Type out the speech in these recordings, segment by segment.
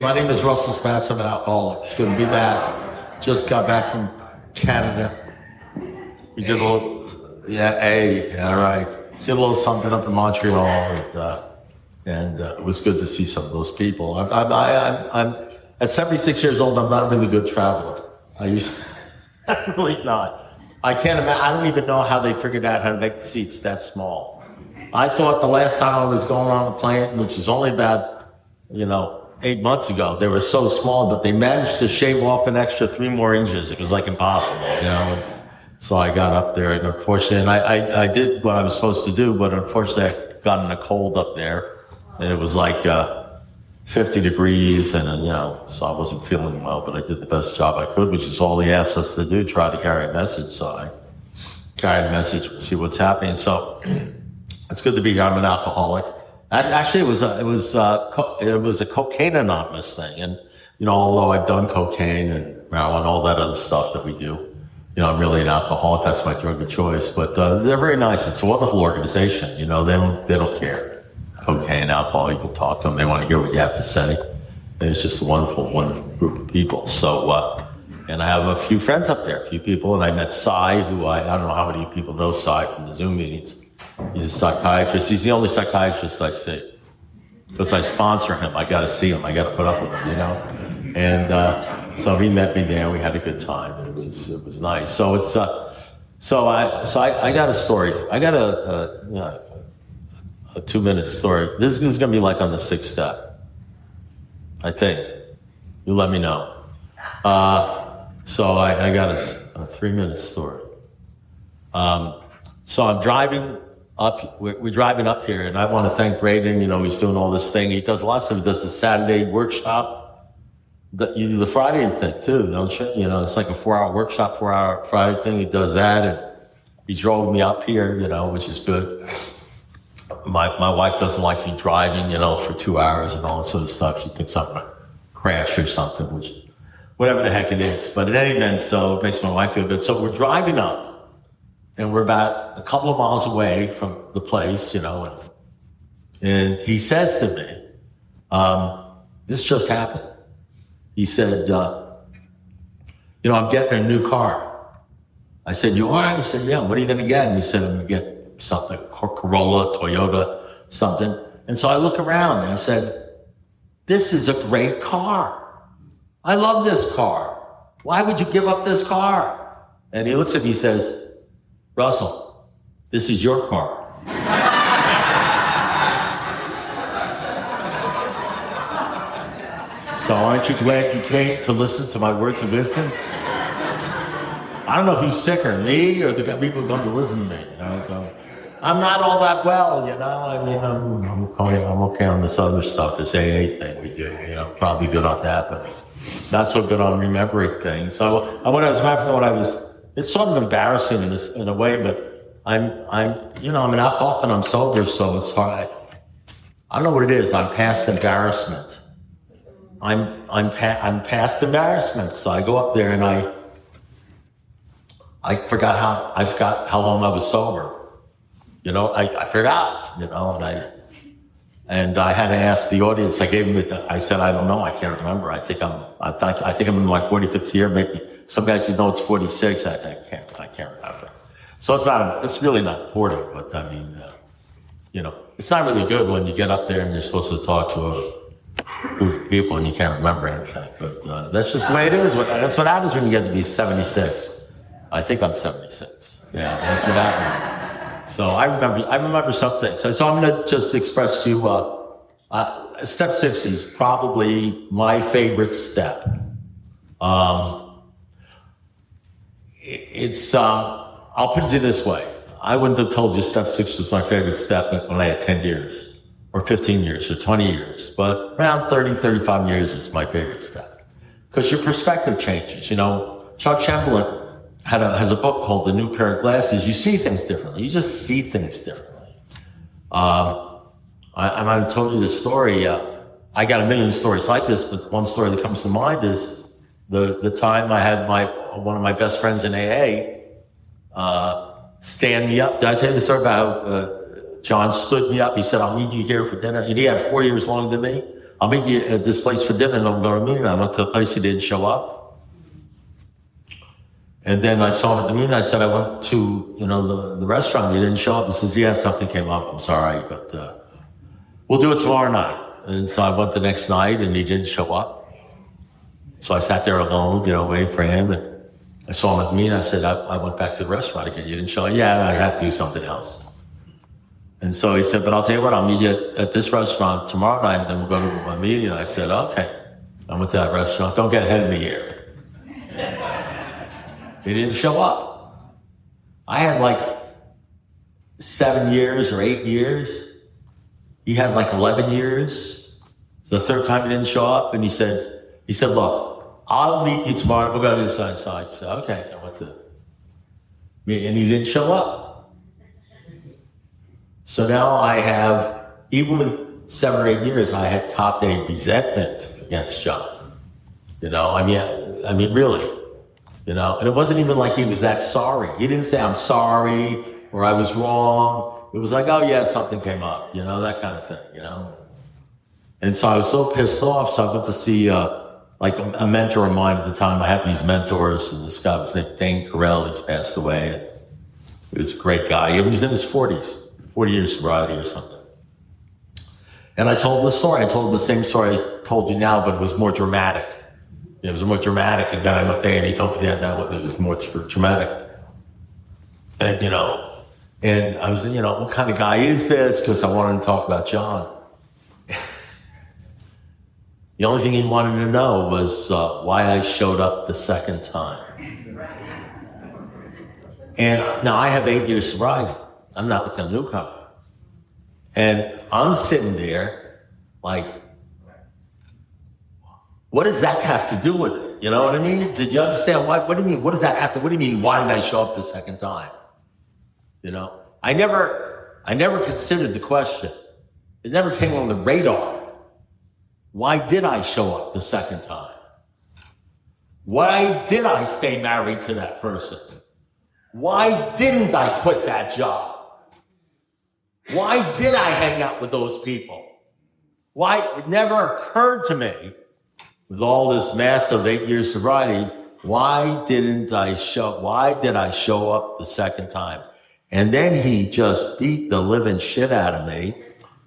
My name is Russell Spatz. I'm an alcoholic. It's good to be back. Just got back from Canada. We did a little, right. Did a little something up in Montreal, and it was good to see some of those people. I'm at 76 years old. I'm not a really good traveler. I'm really not. I can't imagine. I don't even know how they figured out how to make the seats that small. I thought the last time I was going on a plane, which is only about, 8 months ago, they were so small, but they managed to shave off an extra 3 more inches. It was like impossible, So I got up there, and unfortunately, I did what I was supposed to do, but unfortunately, I got in a cold up there, and it was like 50 degrees, and so I wasn't feeling well, but I did the best job I could, which is all he asked us to do, try to carry a message. So I carried a message, see what's happening. So it's good to be here. I'm an alcoholic. Actually, it was a cocaine anonymous thing, and although I've done cocaine and marijuana, all that other stuff that we do, I'm really an alcoholic. That's my drug of choice. But they're very nice. It's a wonderful organization. They don't care. Cocaine, alcohol, you can talk to them. They want to hear what you have to say. And it's just a wonderful group of people. So, and I have a few friends up there, a few people, and I met Cy, who I don't know how many people know Cy from the Zoom meetings. He's a psychiatrist. He's the only psychiatrist I see. Because I sponsor him. I got to see him. I got to put up with him, And so he met me there. We had a good time. It was nice. So it's I got a story. I got a 2-minute story. This is going to be like on the 6th step, I think. You let me know. So I got a 3-minute story. So I'm driving up. We're driving up here, and I want to thank Raton. He's doing all this thing. He does a lot of stuff. He does the Saturday workshop. You do the Friday thing too, don't you? It's like a 4-hour workshop, 4-hour Friday thing. He does that, and he drove me up here, which is good. My wife doesn't like me driving, for 2 hours and all that sort of stuff. She thinks I'm gonna crash or something, which whatever the heck it is. But in any event, so it makes my wife feel good. So we're driving up. And we're about a couple of miles away from the place, and he says to me, this just happened. He said, I'm getting a new car. I said, you are? He said, yeah, what are you going to get? And he said, I'm going to get something, Corolla, Toyota, something. And so I look around and I said, this is a great car. I love this car. Why would you give up this car? And he looks at me and says, Russell, this is your car. So aren't you glad you came to listen to my words of wisdom? I don't know who's sicker, me or the people who come to listen to me. So I'm not all that well, I'm okay on this other stuff, this AA thing we do. Probably good on that, but not so good on remembering things. So as a matter of fact, it's sort of embarrassing in a way, but I'm an alcoholic and I'm sober, so it's hard. I don't know what it is. I'm past embarrassment. I'm past embarrassment. So I go up there and I forgot how long I was sober. I forgot. And I had to ask the audience. I gave them. I said, I don't know. I can't remember. I think I'm in my 45th year, maybe. Some guys say, no, it's 46. I can't remember. So it's really not important, but it's not really good when you get up there and you're supposed to talk to a group of people and you can't remember anything. But that's just the way it is. That's what happens when you get to be 76. I think I'm 76. Yeah, that's what happens. So I remember something. So I'm going to just express to you, step 6 is probably my favorite step. I'll put it this way. I wouldn't have told you step 6 was my favorite step when I had 10 years or 15 years or 20 years, but around 30, 35 years is my favorite step because your perspective changes. Chuck Chamberlain has a book called The New Pair of Glasses. You see things differently. You just see things differently. I told you this story. I got a million stories like this, but one story that comes to mind is the time I had one of my best friends in AA stand me up. Did I tell you the story about how John stood me up? He said, I'll meet you here for dinner. And he had 4 years longer than me. I'll meet you at this place for dinner, and I'm going to meet him. I went to the place, he didn't show up. And then I saw him at the meeting. I said, I went to, the restaurant. He didn't show up. He says, yeah, something came up. I'm sorry, but we'll do it tomorrow night. And so I went the next night, and he didn't show up. So I sat there alone, waiting for him. And I saw him at the meeting. I said, I went back to the restaurant again. You didn't show up? Yeah, I had to do something else. And so he said, but I'll tell you what, I'll meet you at this restaurant tomorrow night, and then we'll go to my meeting. And I said, okay. I went to that restaurant. Don't get ahead of me here. He didn't show up. I had like 7 years or 8 years. He had like 11 years. So the third time he didn't show up, and he said, look, I'll meet you tomorrow. We'll go to the side. I said, okay. I went to me, and he didn't show up. So now I have, even with 7 or 8 years, I had copped a resentment against John. I mean, really. And it wasn't even like he was that sorry. He didn't say, I'm sorry, or I was wrong. It was like, oh yeah, something came up, that kind of thing, And so I was so pissed off, so I went to see, like a mentor of mine at the time. I had these mentors, and this guy was named Dane Carell. He's passed away. And he was a great guy. He was in his 40s, 40 years sobriety or something. And I told him the story. I told him the same story I told you now, but it was more dramatic. It was more dramatic, and then I went there and he told me that now it was more dramatic. And, and I was, what kind of guy is this? Because I wanted to talk about John. The only thing he wanted to know was why I showed up the second time. And now I have 8 years sobriety. I'm not like a newcomer. And I'm sitting there like, what does that have to do with it? You know what I mean? Did you understand? What do you mean? What does that have to, what do you mean? Why did I show up the second time? I never considered the question. It never came on the radar. Why did I show up the second time? Why did I stay married to that person? Why didn't I quit that job? Why did I hang out with those people? Why? It never occurred to me, with all this massive 8 years sobriety, why did I show up the second time? And then he just beat the living shit out of me.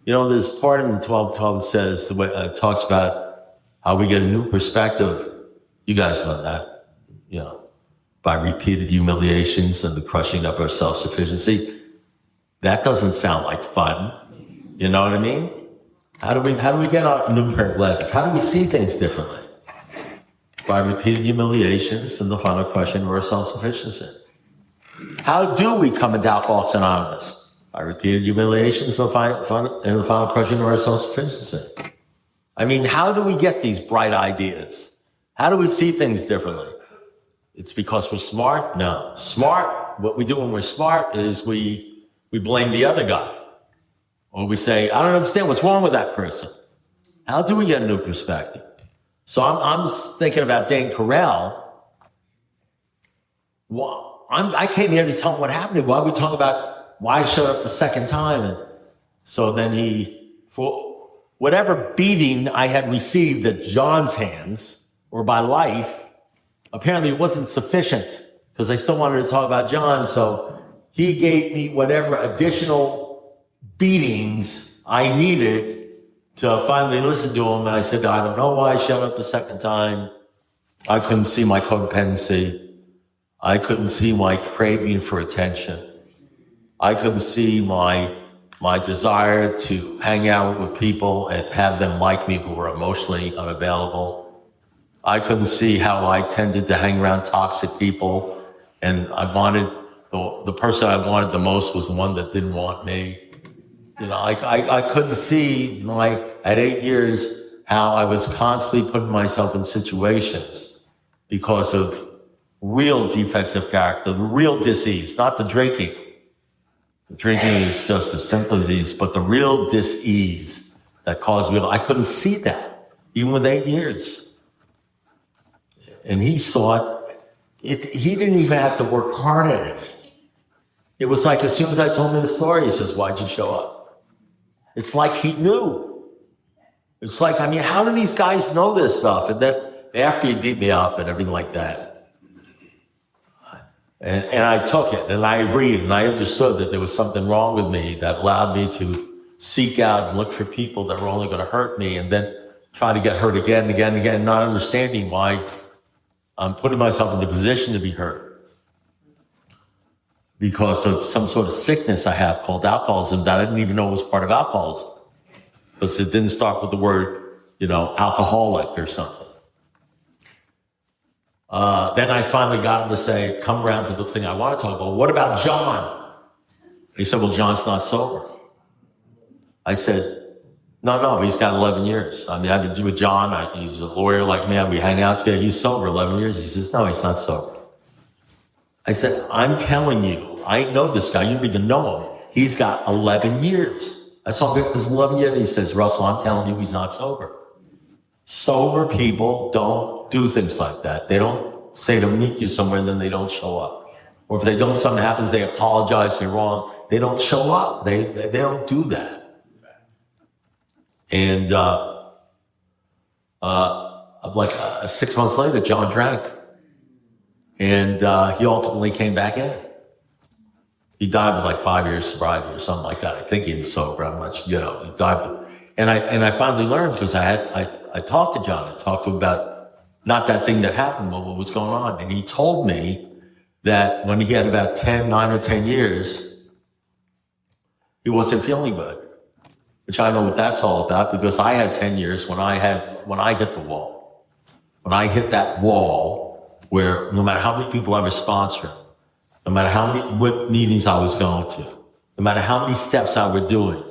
There's part in the 12:12 says, the way talks about how we get a new perspective. You guys know that, by repeated humiliations and the crushing of our self-sufficiency. That doesn't sound like fun. You know what I mean? How do we get our new pair of glasses? How do we see things differently? By repeated humiliations and the final crushing of our self-sufficiency. How do we come into Alcoholics Anonymous? By repeated humiliations and the final crushing of our self-sufficiency. I mean, how do we get these bright ideas? How do we see things differently? It's because we're smart? No. Smart, what we do when we're smart is we blame the other guy. Or we say, I don't understand what's wrong with that person. How do we get a new perspective? So I'm thinking about Dane Carell. I came here to tell him what happened. Why we talk about why I showed up the second time. And so then for whatever beating I had received at John's hands or by life, apparently it wasn't sufficient because I still wanted to talk about John. So he gave me whatever additional beatings I needed to finally listen to him. And I said, I don't know why I showed up the second time. I couldn't see my codependency. I couldn't see my craving for attention. I couldn't see my desire to hang out with people and have them like me who were emotionally unavailable. I couldn't see how I tended to hang around toxic people, and the person I wanted the most was the one that didn't want me. I couldn't see at 8 years how I was constantly putting myself in situations because of real defects of character, the real dis-ease, not the drinking. The drinking is just a simple disease, but the real dis-ease that caused me, I couldn't see that, even with 8 years. And he saw it. He didn't even have to work hard at it. It was like as soon as I told him the story, he says, why'd you show up? It's like he knew. It's like, I mean, how do these guys know this stuff? And then after he beat me up and everything like that, and I took it and I agreed and I understood that there was something wrong with me that allowed me to seek out and look for people that were only going to hurt me and then try to get hurt again and again and again, not understanding why I'm putting myself in the position to be hurt because of some sort of sickness I have called alcoholism that I didn't even know was part of alcoholism. Because it didn't start with the word, alcoholic or something. Then I finally got him to say, come around to the thing I want to talk about. What about John? He said, well, John's not sober. I said, no, he's got 11 years. I mean, I've been with John. He's a lawyer like me. We hang out together. He's sober 11 years. He says, no, he's not sober. I said, I'm telling you, I know this guy. You don't even know him. He's got 11 years. I saw him this 11 years. He says, Russell, I'm telling you, he's not sober. Sober people don't do things like that. They don't say to meet you somewhere and then they don't show up. Or if they don't, something happens, they apologize, they're wrong. They don't show up. They don't do that. And 6 months later, John drank. And he ultimately came back in. He died with like 5 years sobriety or something like that. I think he was sober. I'm not sure, he died with, and I finally learned because I talked to John. I talked to him about not that thing that happened, but what was going on. And he told me that when he had about 9 or 10 years, he wasn't feeling good, which I know what that's all about because I had 10 years when I hit the wall. When I hit that wall where no matter how many people I was sponsoring, no matter how many meetings I was going to, no matter how many steps I were doing,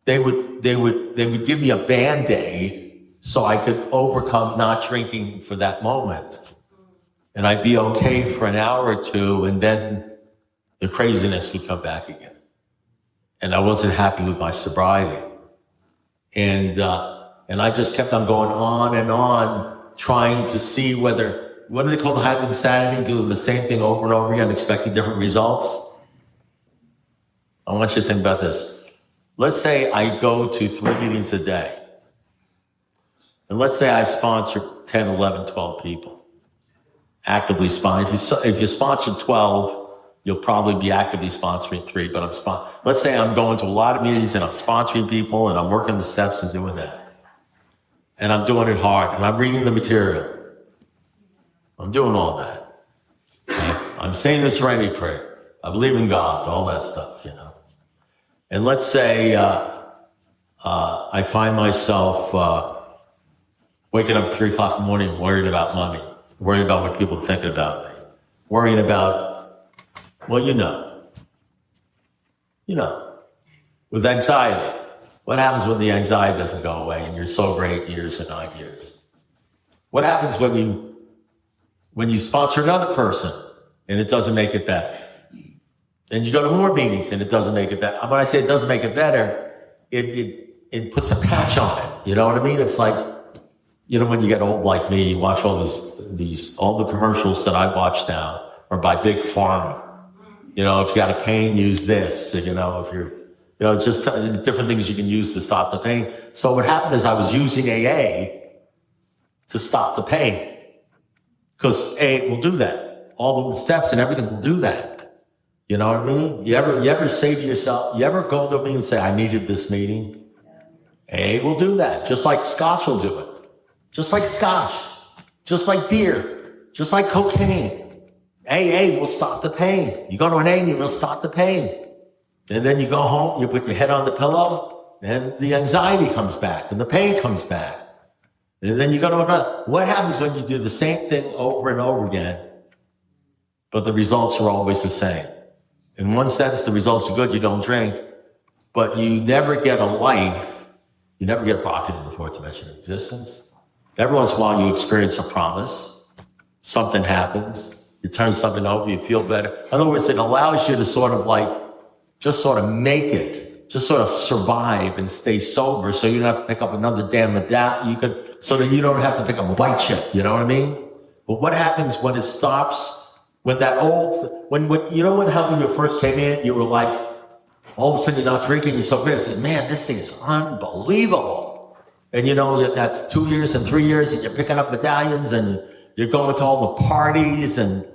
they would give me a Band-Aid so I could overcome not drinking for that moment. And I'd be okay for an hour or two, and then the craziness would come back again. And I wasn't happy with my sobriety. And I just kept on going on and on, trying to see whether, what do they call the height of insanity? Doing the same thing over and over again, expecting different results. I want you to think about this. Let's say I go to 3 meetings a day. And let's say I sponsor 10, 11, 12 people. Actively sponsor. If you sponsor 12, you'll probably be actively sponsoring 3, but let's say I'm going to a lot of meetings and I'm sponsoring people and I'm working the steps and doing that. And I'm doing it hard and I'm reading the material. I'm doing all that. I'm saying the Serenity Prayer. I believe in God, all that stuff, And let's say I find myself waking up at 3 o'clock in the morning worried about money, worried about what people are thinking about me, worrying about, with anxiety. What happens when the anxiety doesn't go away and you're sober 8 years or 9 years? What happens when you sponsor another person and it doesn't make it better? And you go to more meetings and it doesn't make it better. When I say it doesn't make it better, it puts a patch on it. You know what I mean? It's like, when you get old like me, you watch all all the commercials that I watch now are by Big Pharma. If you got a pain, use this. If you're, just different things you can use to stop the pain. So what happened is I was using AA to stop the pain. Because AA will do that. All the steps and everything will do that. You know what I mean? You ever say to yourself, you ever go to a meeting and say, I needed this meeting? AA will do that. Just like Scotch will do it. Just like Scotch. Just like beer. Just like cocaine. AA will stop the pain. You go to an AA meeting, it'll stop the pain. And then you go home, you put your head on the pillow, and the anxiety comes back, and the pain comes back. And then you go to another. What happens when you do the same thing over and over again, but the results are always the same? In one sense, the results are good. You don't drink, but you never get a life. You never get a pocket in the fourth dimension of existence. Every once in a while, you experience a promise. Something happens. You turn something over. You feel better. In other words, it allows you to sort of make it, just sort of survive and stay sober, so you don't have to pick up another damn medallion. So that you don't have to pick up a white chip. You know what I mean? But what happens when it stops? When how when you first came in, you were like, all of a sudden you're not drinking, you're so great. I said, man, this thing is unbelievable. And that's 2 years and 3 years, and you're picking up medallions, and you're going to all the parties. And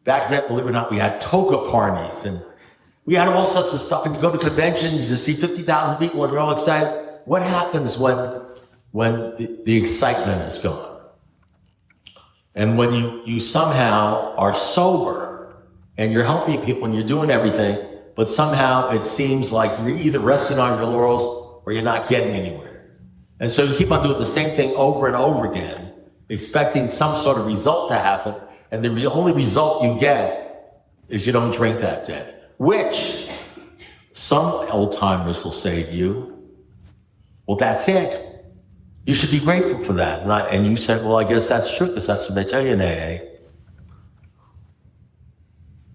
back then, believe it or not, we had toga parties, and we had all sorts of stuff. And you go to conventions, you see 50,000 people, and they're all excited. What happens when the excitement is gone? And when you somehow are sober, and you're helping people, and you're doing everything, but somehow it seems like you're either resting on your laurels or you're not getting anywhere. And so you keep on doing the same thing over and over again, expecting some sort of result to happen, and the only result you get is you don't drink that day, which some old-timers will say to you, well, that's it. You should be grateful for that. And you said, well, I guess that's true, because that's what they tell you in AA.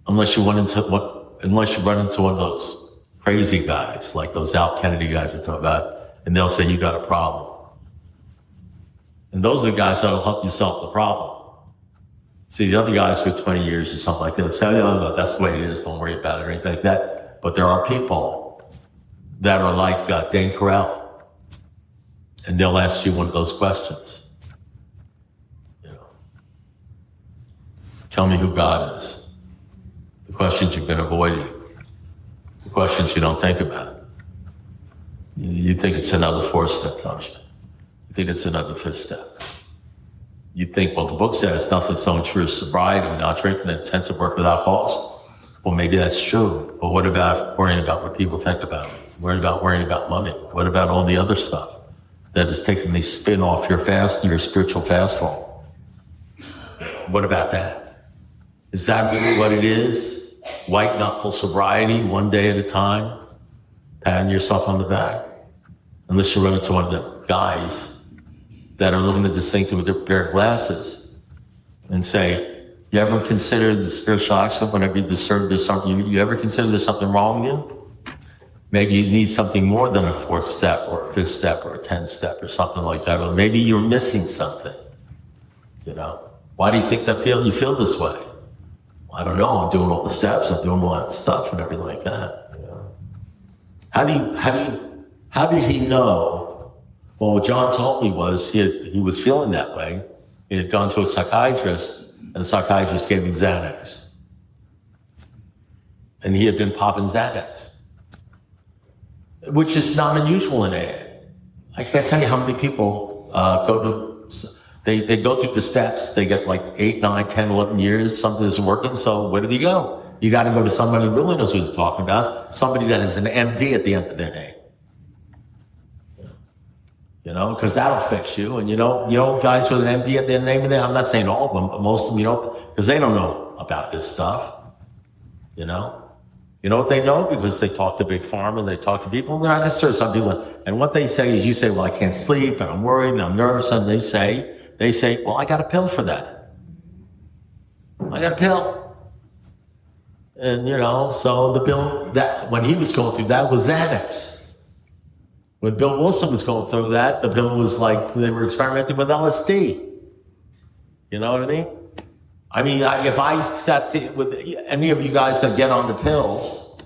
Unless you run into one of those crazy guys, like those Al Kennedy guys I talk about, and they'll say, you got a problem. And those are the guys that'll help you solve the problem. See, the other guys with 20 years or something like that say, oh, that's the way it is, don't worry about it, or anything like that. But there are people that are like Dane Carell, and they'll ask you one of those questions. Tell me who God is. The questions you've been avoiding. The questions you don't think about. You think it's another fourth step, don't you? You think it's another fifth step. You think, well, the book says nothing so true as sobriety, not drinking, and intensive work with alcohols. Well, maybe that's true. But what about worrying about what people think about me? What about worrying about money? What about all the other stuff that is taking the spin off your fast and your spiritual fastfall? What about that? Is that really what it is? White knuckle sobriety, one day at a time, patting yourself on the back? Unless you run into one of the guys that are looking at this thing through a different pair of glasses and say, you ever consider the spiritual accident whenever you discern there's something, you ever consider there's something wrong with you? Maybe you need something more than a fourth step or a fifth step or a 10th step or something like that. Or maybe you're missing something, Why do you think you feel this way? I don't know, I'm doing all the steps, I'm doing all that stuff and everything like that. How did he know? Well, what John told me was he was feeling that way. He had gone to a psychiatrist, and the psychiatrist gave him Xanax. And he had been popping Xanax, which is not unusual in AA. I can't tell you how many people they go through the steps, they get like 8, 9, 10, 11 years, something isn't working, so where do they go? You got to go to somebody who really knows what they're talking about, somebody that is an MD at the end of their name. Because that'll fix you. And guys with an MD at their name, I'm not saying all of them, but most of them, because they don't know about this stuff. You know what they know? Because they talk to Big Pharma, they talk to people, they're not necessarily some people. And what they say is, you say, well, I can't sleep, and I'm worried, and I'm nervous, and they say, well, I got a pill for that. I got a pill. And, so the pill, that when he was going through that was Xanax. When Bill Wilson was going through that, the pill was like, they were experimenting with LSD. You know what I mean? If I sat with any of you guys that get on the pills,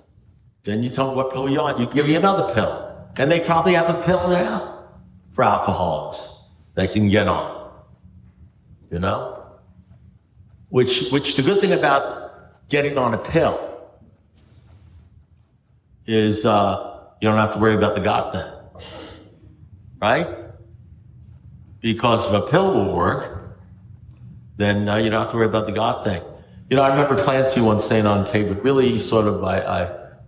then you tell me what pill you're on, you give me another pill. And they probably have a pill now for alcoholics that you can get on. Which the good thing about getting on a pill is you don't have to worry about the God thing. Right? Because if a pill will work, then you don't have to worry about the God thing. I remember Clancy once saying on tape, but really sort of,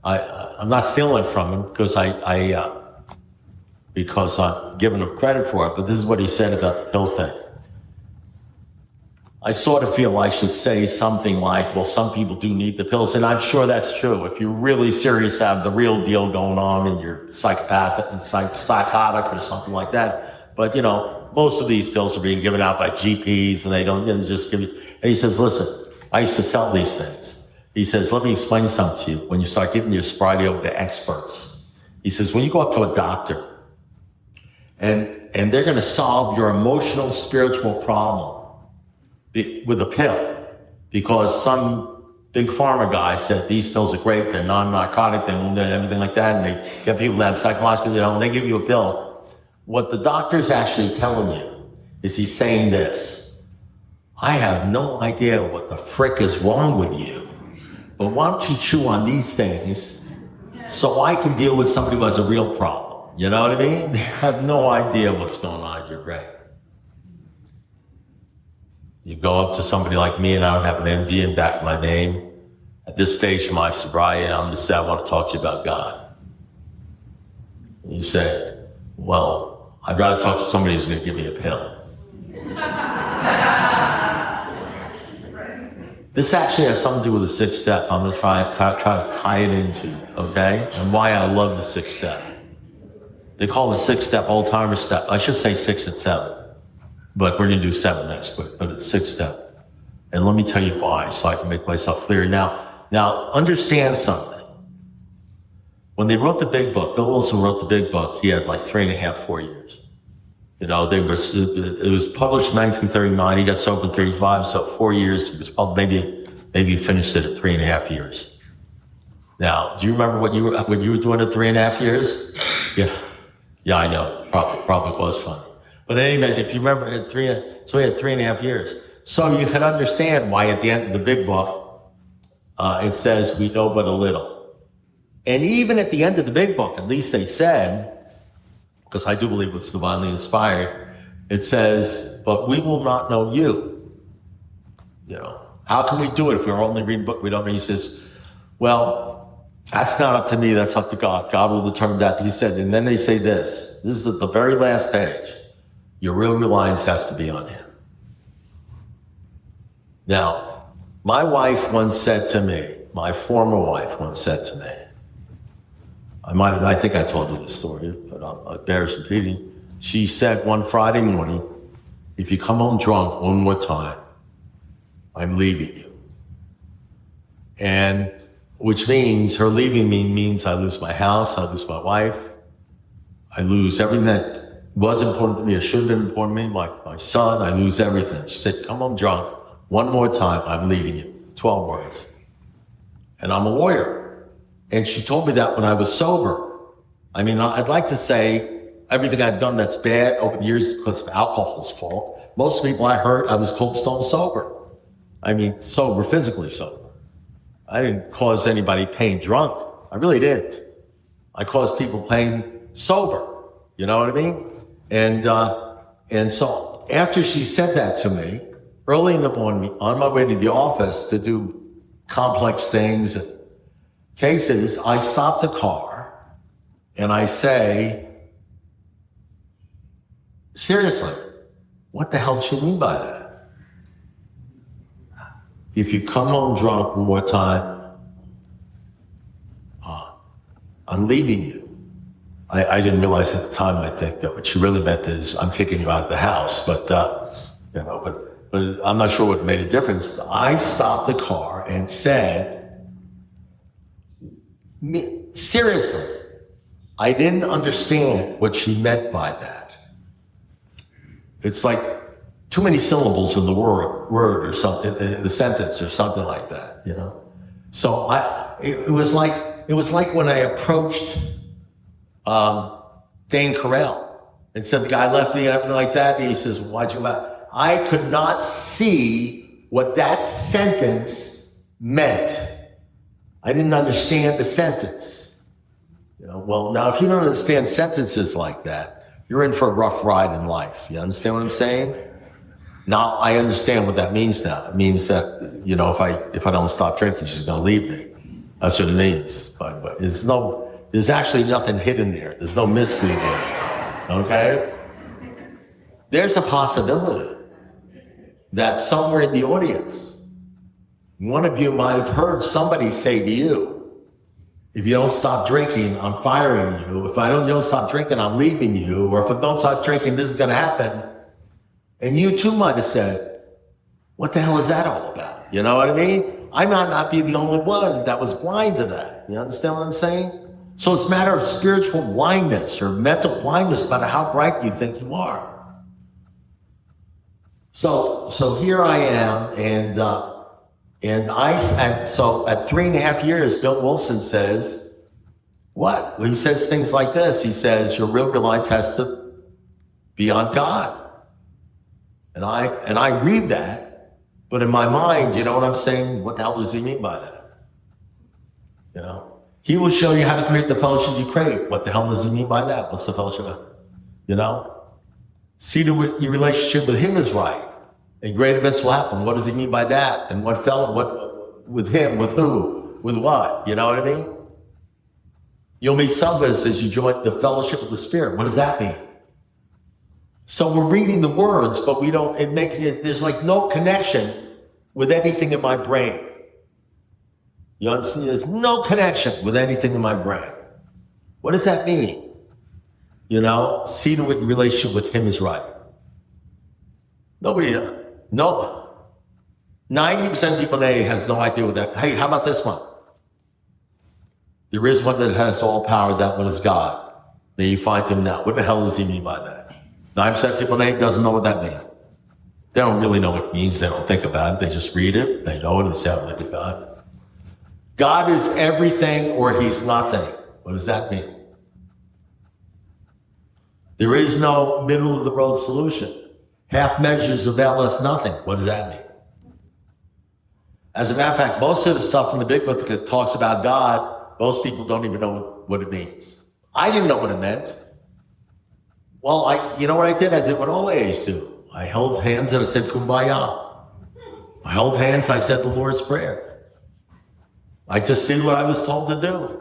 I'm not stealing from him because because I'm giving him credit for it, but this is what he said about the pill thing. I sort of feel I should say something like, well, some people do need the pills, and I'm sure that's true. If you're really serious, have the real deal going on, and you're psychotic or something like that. But, most of these pills are being given out by GPs, and they don't just give you. And he says, listen, I used to sell these things. He says, let me explain something to you. When you start giving your sobriety over to experts, he says, when you go up to a doctor, and they're going to solve your emotional, spiritual problem with a pill, because some big pharma guy said these pills are great, they're non-narcotic, and everything like that, and they get people that have psychological, and they give you a pill. what the doctor's actually telling you is he's saying this: I have no idea what the frick is wrong with you, but why don't you chew on these things so I can deal with somebody who has a real problem? You know what I mean? They have no idea what's going on in your brain. You go up to somebody like me, and I don't have an MD in back of my name. At this stage of my sobriety, I'm just saying, I want to talk to you about God. And you say, well, I'd rather talk to somebody who's going to give me a pill. This actually has something to do with the sixth step. I'm going to try to tie it into, okay? And why I love the sixth step. They call the sixth step old-timer step. I should say 6 and 7, but we're going to do 7 next week, but it's sixth step. And let me tell you why, so I can make myself clear. Now, understand something. When they wrote the big book, Bill Wilson wrote the big book, he had like 3.5, 4 years. You know, it was published in 1939, he got sober in 35, so 4 years, it was probably, maybe he finished it at 3.5 years. Now, do you remember what you were doing at 3.5 years? Yeah, I know, probably was funny. But anyway, if you remember, so he had 3.5 years. So you can understand why at the end of the big book, it says, we know but a little. And even at the end of the big book, at least they said, because I do believe it's divinely inspired, it says, but we will not know you. You know, how can we do it if we're only reading a book we don't know? He says, well, that's not up to me, that's up to God. God will determine that. He said, and then they say this is the very last page. Your real reliance has to be on him. Now, my wife once said to me, my former wife once said to me, I think I told you this story, but it bears repeating. She said one Friday morning, if you come home drunk one more time, I'm leaving you. And which means her leaving me means I lose my house, I lose my wife, I lose everything that was important to me, or should have been important to me, my son, I lose everything. She said, come home drunk one more time, I'm leaving you. 12 words. And I'm a lawyer. And she told me that when I was sober. I mean, I'd like to say everything I've done that's bad over the years because of alcohol's fault. Most people I heard, I was cold stone sober. I mean, sober, physically sober. I didn't cause anybody pain drunk. I really didn't. I caused people pain sober. You know what I mean? And so after she said that to me, early in the morning, on my way to the office to do complex things and cases, I stop the car and I say, seriously, what the hell do you mean by that? If you come home drunk one more time, I'm leaving you. I didn't realize at the time, I think, that what she really meant is I'm kicking you out of the house, but I'm not sure what made a difference. I stopped the car and said, seriously, I didn't understand what she meant by that. It's like too many syllables in the word or something, in the sentence or something like that, you know? So it was like when I approached Dane Carell and said, the guy left me and everything like that, and he says, why'd you laugh? I could not see what that sentence meant. I didn't understand the sentence. You know, well, now if you don't understand sentences like that, you're in for a rough ride in life. You understand what I'm saying? Now I understand what that means now. It means that, you know, if I don't stop drinking, she's gonna leave me. That's what it means. But there's actually nothing hidden there. There's no mystery there. Okay? There's a possibility that somewhere in the audience, one of you might have heard somebody say to you, if you don't stop drinking, I'm firing you. If you don't stop drinking, I'm leaving you. Or if I don't stop drinking, this is going to happen. And you too might have said, what the hell is that all about? You know what I mean? I might not be the only one that was blind to that. You understand what I'm saying? So it's a matter of spiritual blindness or mental blindness, no matter how bright you think you are. So here I am, and so at 3.5 years, Bill Wilson says, what? Well, he says things like this. He says, your real reliance has to beyond God. And I read that, but in my mind, you know what I'm saying? What the hell does he mean by that? You know? He will show you how to create the fellowship you crave. What the hell does he mean by that? What's the fellowship? You know? See that your relationship with him is right. And great events will happen. What does he mean by that? And what with him, with who, with what? You know what I mean? You'll meet some of us as you join the fellowship of the Spirit. What does that mean? So we're reading the words, but we don't, there's like no connection with anything in my brain. You understand? There's no connection with anything in my brain. What does that mean? You know, see that your relationship with him is right. Nobody, no. 90% of people today has no idea what that, hey, how about this one? There is one that has all power, that one is God. May you find him now. What the hell does he mean by that? 9% of people today doesn't know what that means. They don't really know what it means. They don't think about it. They just read it. They know it and say, I believe in God. God is everything or he's nothing. What does that mean? There is no middle of the road solution. Half measures avail us nothing. What does that mean? As a matter of fact, most of the stuff in the Big Book that talks about God, most people don't even know what it means. I didn't know what it meant. Well, you know what I did? I did what all A's do. I held hands and I said, Kumbaya. I held hands, I said the Lord's Prayer. I just did what I was told to do.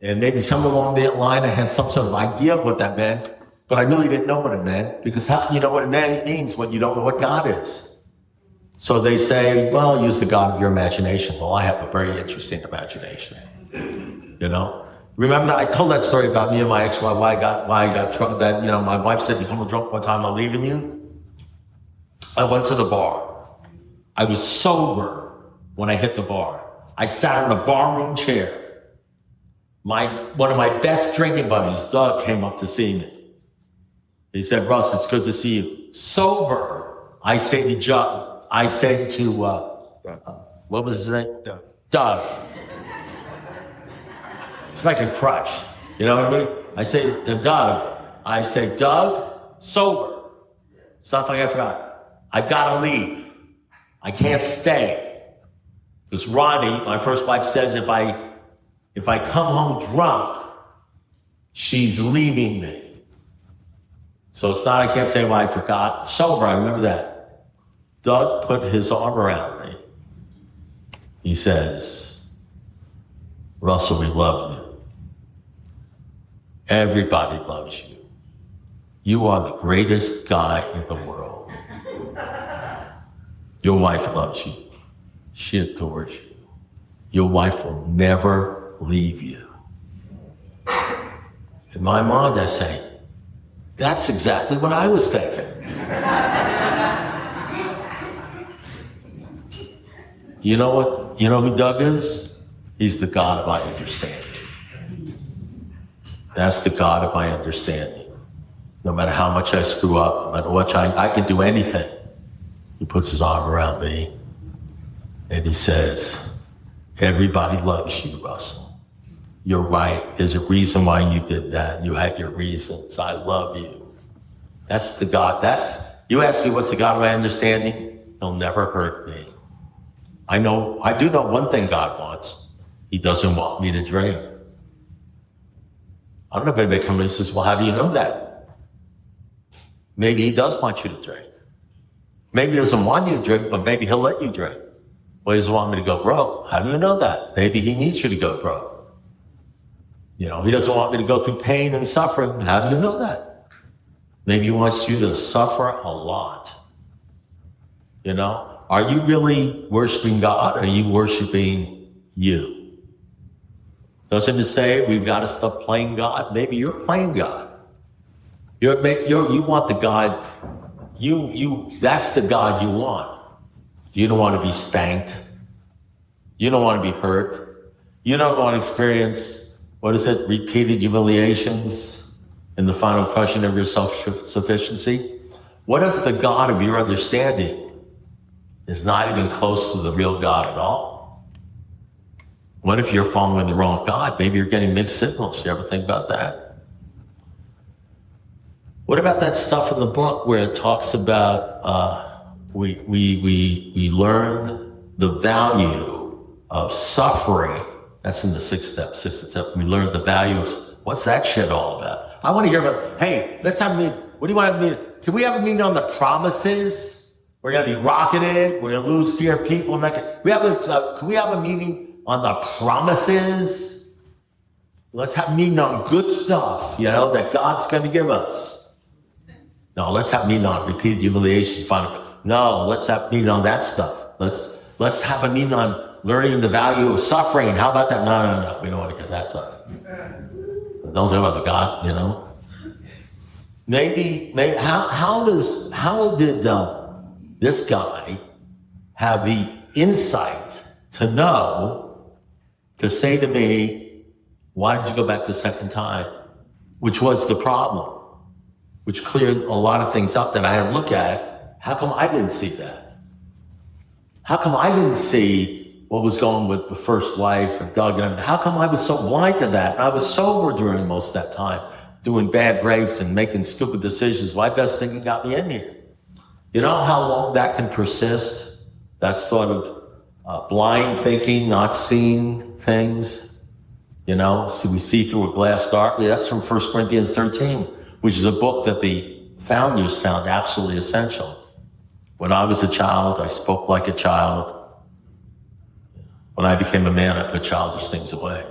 And maybe somewhere along that line I had some sort of idea of what that meant, but I really didn't know what it meant, because how can you know what it means when you don't know what God is? So they say, well, use the God of your imagination. Well, I have a very interesting imagination, you know? Remember, I told that story about me and my ex-wife, why I got drunk, that, you know, my wife said, you come drunk one time, I'm leaving you. I went to the bar. I was sober when I hit the bar. I sat in a barroom chair. One of my best drinking buddies, Doug, came up to see me. He said, Russ, it's good to see you. Sober, I say to what was his name? Doug. It's like a crush. You know what I mean? I say to Doug, Doug, sober. It's not like I forgot. I gotta leave. I can't stay. Because Ronnie, my first wife, says if I come home drunk, she's leaving me. So it's not, I can't say, well, I forgot. Sober, I remember that. Doug put his arm around me. He says, Russell, we love you. Everybody loves you. You are the greatest guy in the world. Your wife loves you. She adores you. Your wife will never leave you. In my mind, I say, that's exactly what I was thinking. You know what? You know who Doug is? He's the God of my understanding. That's the God of my understanding. No matter how much I screw up, no matter what I can do anything. He puts his arm around me and he says, everybody loves you, Russell. You're right. There's a reason why you did that. You had your reasons. I love you. That's the God. You ask me what's the God of my understanding? He'll never hurt me. I do know one thing God wants. He doesn't want me to drink. I don't know if anybody comes and says, well, how do you know that? Maybe he does want you to drink. Maybe he doesn't want you to drink, but maybe he'll let you drink. Well, he doesn't want me to go broke. How do you know that? Maybe he needs you to go broke. You know, he doesn't want me to go through pain and suffering. How do you know that? Maybe he wants you to suffer a lot. You know, are you really worshiping God? Or are you worshiping you? Doesn't it say we've got to stop playing God? Maybe you're playing God. You want the God, that's the God you want. You don't want to be spanked. You don't want to be hurt. You don't want to experience, repeated humiliations in the final crushing of your self-sufficiency. What if the God of your understanding is not even close to the real God at all? What if you're following the wrong God? Maybe you're getting mixed signals. You ever think about that? What about that stuff in the book where it talks about we learn the value of suffering? That's in the sixth step. Sixth step. We learn the value of what's that shit all about? I want to hear about. Hey, let's have a meeting. What do you want to meet? Can we have a meeting on the promises? We're gonna be rocketed. We're gonna lose fear of people. Can we have a meeting on the promises? Let's have a meeting on good stuff. That God's gonna give us. No, let's have a meeting on repeated humiliation. No, let's have a meeting on that stuff. Let's have a meeting on learning the value of suffering. How about that? No. We don't want to get that stuff. Don't talk about the God, Maybe how did this guy have the insight to say to me, why did you go back the second time? Which was the problem, which cleared a lot of things up that I had to look at. How come I didn't see that? How come I didn't see what was going with the first wife and Doug and everything? How come I was so blind to that? And I was sober during most of that time, doing bad breaks and making stupid decisions. My best thing got me in here. You know how long that can persist? That sort of blind thinking, not seeing things. So we see through a glass darkly. That's from 1 Corinthians 13, which is a book that the founders found absolutely essential. When I was a child, I spoke like a child. When I became a man, I put childish things away.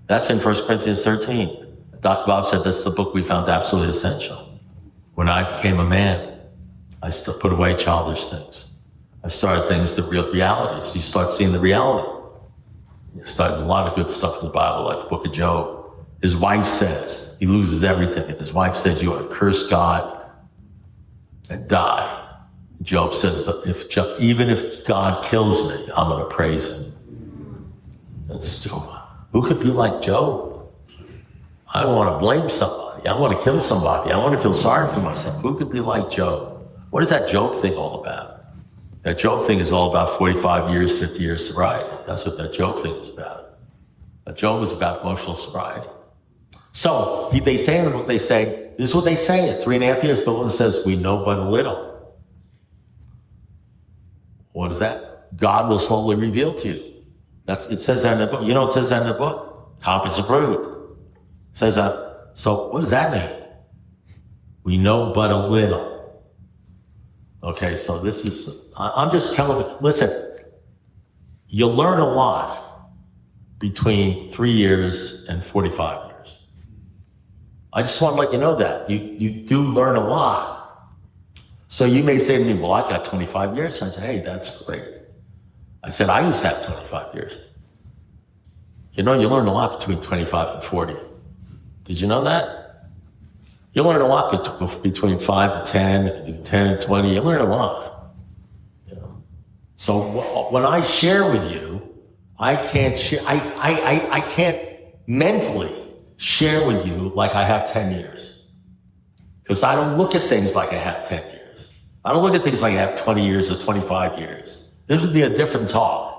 That's in 1 Corinthians 13. Dr. Bob said that's the book we found absolutely essential. When I became a man, I still put away childish things. I started things, the real realities. You start seeing the reality. There's a lot of good stuff in the Bible, like the book of Job. His wife says, he loses everything. And his wife says, you ought to curse God and die. Job says, even if God kills me, I'm going to praise him. And still, who could be like Job? I don't want to blame somebody. I want to kill somebody. I want to feel sorry for myself. Who could be like Job? What is that Job thing all about? That Job thing is all about 45 years, 50 years sobriety. That's what that Job thing is about. That Job is about emotional sobriety. So they say in the book, this is what they say at 3.5 years, but it says, we know but a little. What is that? God will slowly reveal to you. It says that in the book. It says that in the book. Conference approved. It says that. So what does that mean? We know but a little. Okay, so I'm just telling you, listen, you'll learn a lot between 3 years and 45 years. I just want to let you know that. You do learn a lot. So you may say to me, well, I got 25 years. I said, hey, that's great. I said, I used to have 25 years. You learn a lot between 25 and 40. Did you know that? You learn a lot between 5 and 10, between 10 and 20. You learn a lot. So when I share with you, I can't share. I can't mentally share with you like I have 10 years. Because I don't look at things like I have 10 years. I don't look at things like I have 20 years or 25 years. This would be a different talk.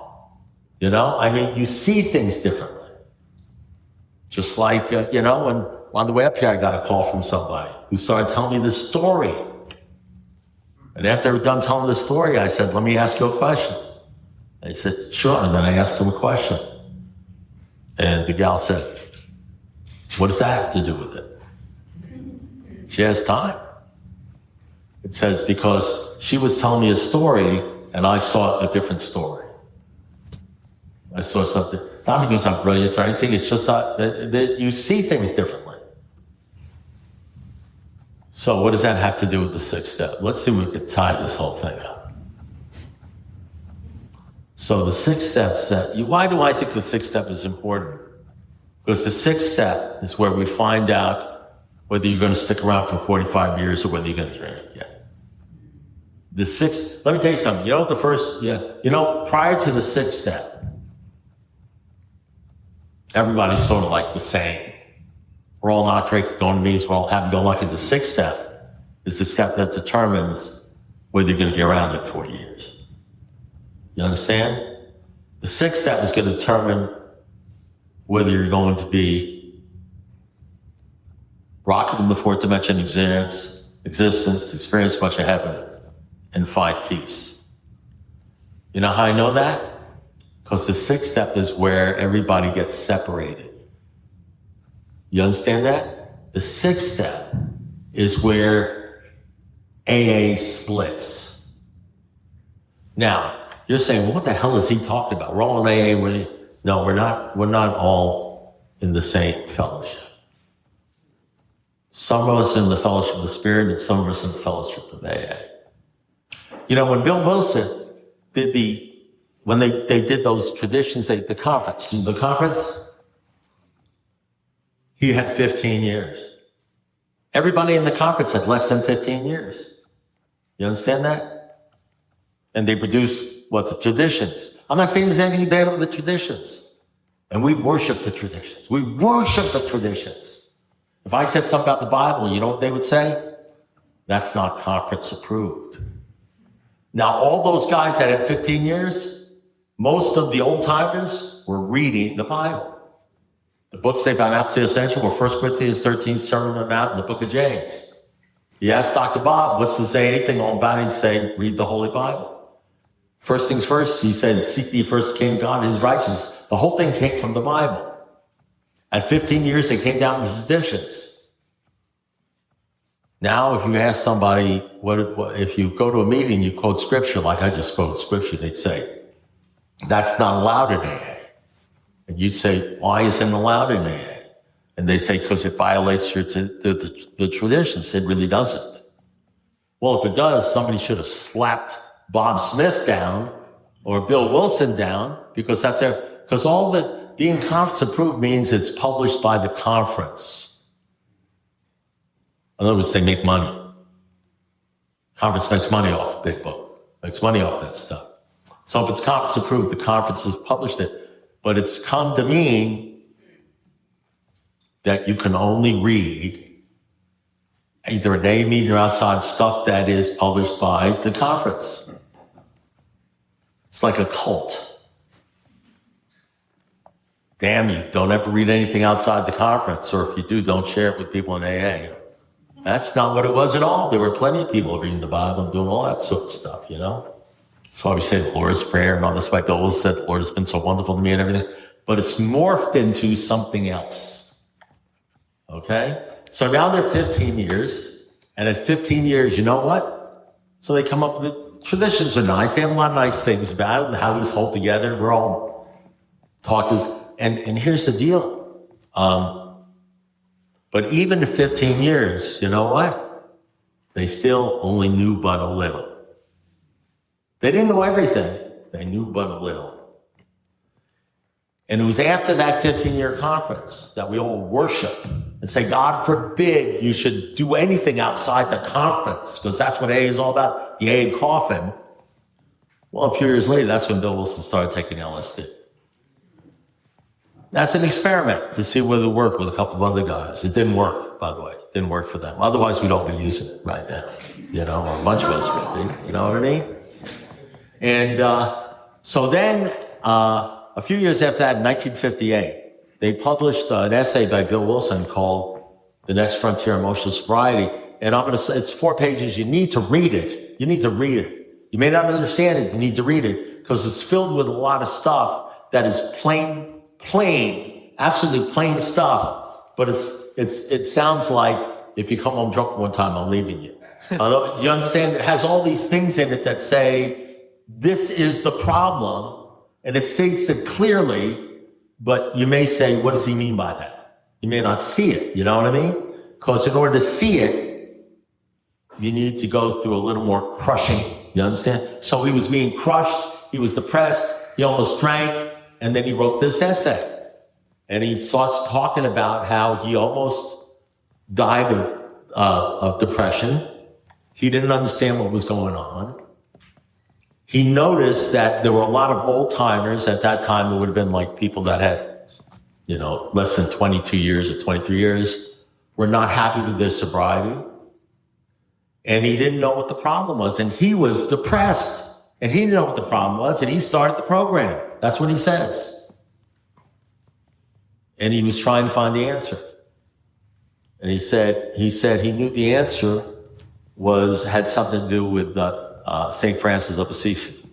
You see things differently. Just like, when on the way up here, I got a call from somebody who started telling me this story. And after I was done telling the story, I said, let me ask you a question. They said, sure. And then I asked him a question. And the gal said, what does that have to do with it? She has time. It says, because she was telling me a story and I saw a different story. I saw something, not because I'm brilliant or anything, it's just that you see things differently. So what does that have to do with the sixth step? Let's see if we can tie this whole thing up. So the sixth step, why do I think the sixth step is important? Because the sixth step is where we find out whether you're going to stick around for 45 years or whether you're going to drink again. The sixth, let me tell you something. Prior to the sixth step, everybody's sort of like the same. We're all not drinking, going to meetings, we're all having go lucky. The sixth step is the step that determines whether you're going to be around in 40 years. You understand? The sixth step is going to determine whether you're going to be rocket in the fourth dimension existence, experience much of heaven, and find peace. You know how I know that? Because the sixth step is where everybody gets separated. You understand that? The sixth step is where AA splits. Now, you're saying, well, what the hell is he talking about? We're all in AA. No, we're not all in the same fellowship. Some of us in the fellowship of the Spirit and some of us in the fellowship of AA. You know, when Bill Wilson when they did those traditions, the conference, he had 15 years. Everybody in the conference had less than 15 years. You understand that? And they produced the traditions. I'm not saying there's anything bad with the traditions. And we worship the traditions. We worship the traditions. If I said something about the Bible, you know what they would say? That's not conference approved. Now, all those guys that had 15 years, most of the old timers were reading the Bible. The books they found absolutely essential were 1 Corinthians 13, Sermon on the Mount, and the book of James. You ask Dr. Bob, what's to say anything all about it? He'd say, read the Holy Bible. First things first, he said, seek ye first the kingdom of God and his righteousness. The whole thing came from the Bible. At 15 years, they came down to traditions. Now, if you ask somebody, if you go to a meeting, you quote scripture, like I just quoted scripture, they'd say, that's not allowed in AA. And you'd say, why isn't it allowed in AA? And they say, because it violates the traditions. It really doesn't. Well, if it does, somebody should have slapped Bob Smith down or Bill Wilson down, because because all that being conference approved means it's published by the conference. In other words, they make money. Conference makes money off Big Book, makes money off that stuff. So if it's conference approved, the conference has published it. But it's come to mean that you can only read either an A meeting or outside stuff that is published by the conference. It's like a cult. Damn you, don't ever read anything outside the conference, or if you do, don't share it with people in AA. That's not what it was at all. There were plenty of people reading the Bible and doing all that sort of stuff, you know? That's why we say the Lord's Prayer and all this. Like Bill said, the Lord has been so wonderful to me and everything. But it's morphed into something else. Okay? So now they're 15 years. And at 15 years, you know what? So they come up with it. Traditions are nice. They have a lot of nice things about it and how we hold together. We're all taught this. And here's the deal. But even at 15 years, you know what? They still only knew but a little. They didn't know everything. They knew but a little. And it was after that 15-year conference that we all worship and say, God forbid you should do anything outside the conference, because that's what AA is all about, the AA coffin. Well, a few years later, that's when Bill Wilson started taking LSD. That's an experiment to see whether it worked with a couple of other guys. It didn't work, by the way. It didn't work for them. Otherwise, we'd all be using it right now. You know, or a bunch of us would be. You know what I mean? And so then, a few years after that, in 1958, they published an essay by Bill Wilson called The Next Frontier Emotional Sobriety. And I'm going to say, it's 4 pages. You need to read it. You need to read it. You may not understand it. You need to read it because it's filled with a lot of stuff that is plain, absolutely plain stuff. But it sounds like if you come home drunk one time, I'm leaving you. You understand? It has all these things in it that say, this is the problem, and it states it clearly, but you may say, what does he mean by that? You may not see it, you know what I mean? Because in order to see it, you need to go through a little more crushing, you understand? So he was being crushed, he was depressed, he almost drank, and then he wrote this essay. And he starts talking about how he almost died of depression. He didn't understand what was going on. He noticed that there were a lot of old timers at that time. It would have been like people that had, you know, less than 22 years or 23 years, were not happy with their sobriety. And he didn't know what the problem was. And he was depressed. And he didn't know what the problem was. And he started the program. That's what he says. And he was trying to find the answer. And he said he knew the answer had something to do with St. Francis of Assisi,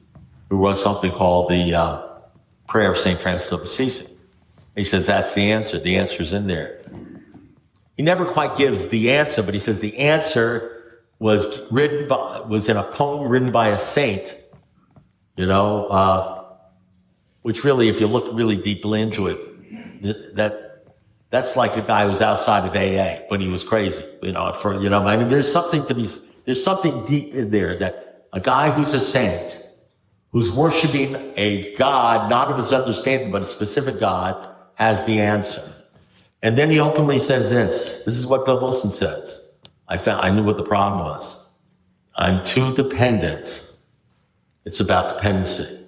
who wrote something called the Prayer of St. Francis of Assisi. He says that's the answer. The answer's in there. He never quite gives the answer, but he says the answer was in a poem written by a saint, which really, if you look really deeply into it, that's like a guy who's outside of AA, but he was crazy, I mean, there's something deep in there that a guy who's a saint, who's worshiping a God, not of his understanding, but a specific God, has the answer. And then he ultimately says this. This is what Bill Wilson says. I knew what the problem was. I'm too dependent. It's about dependency.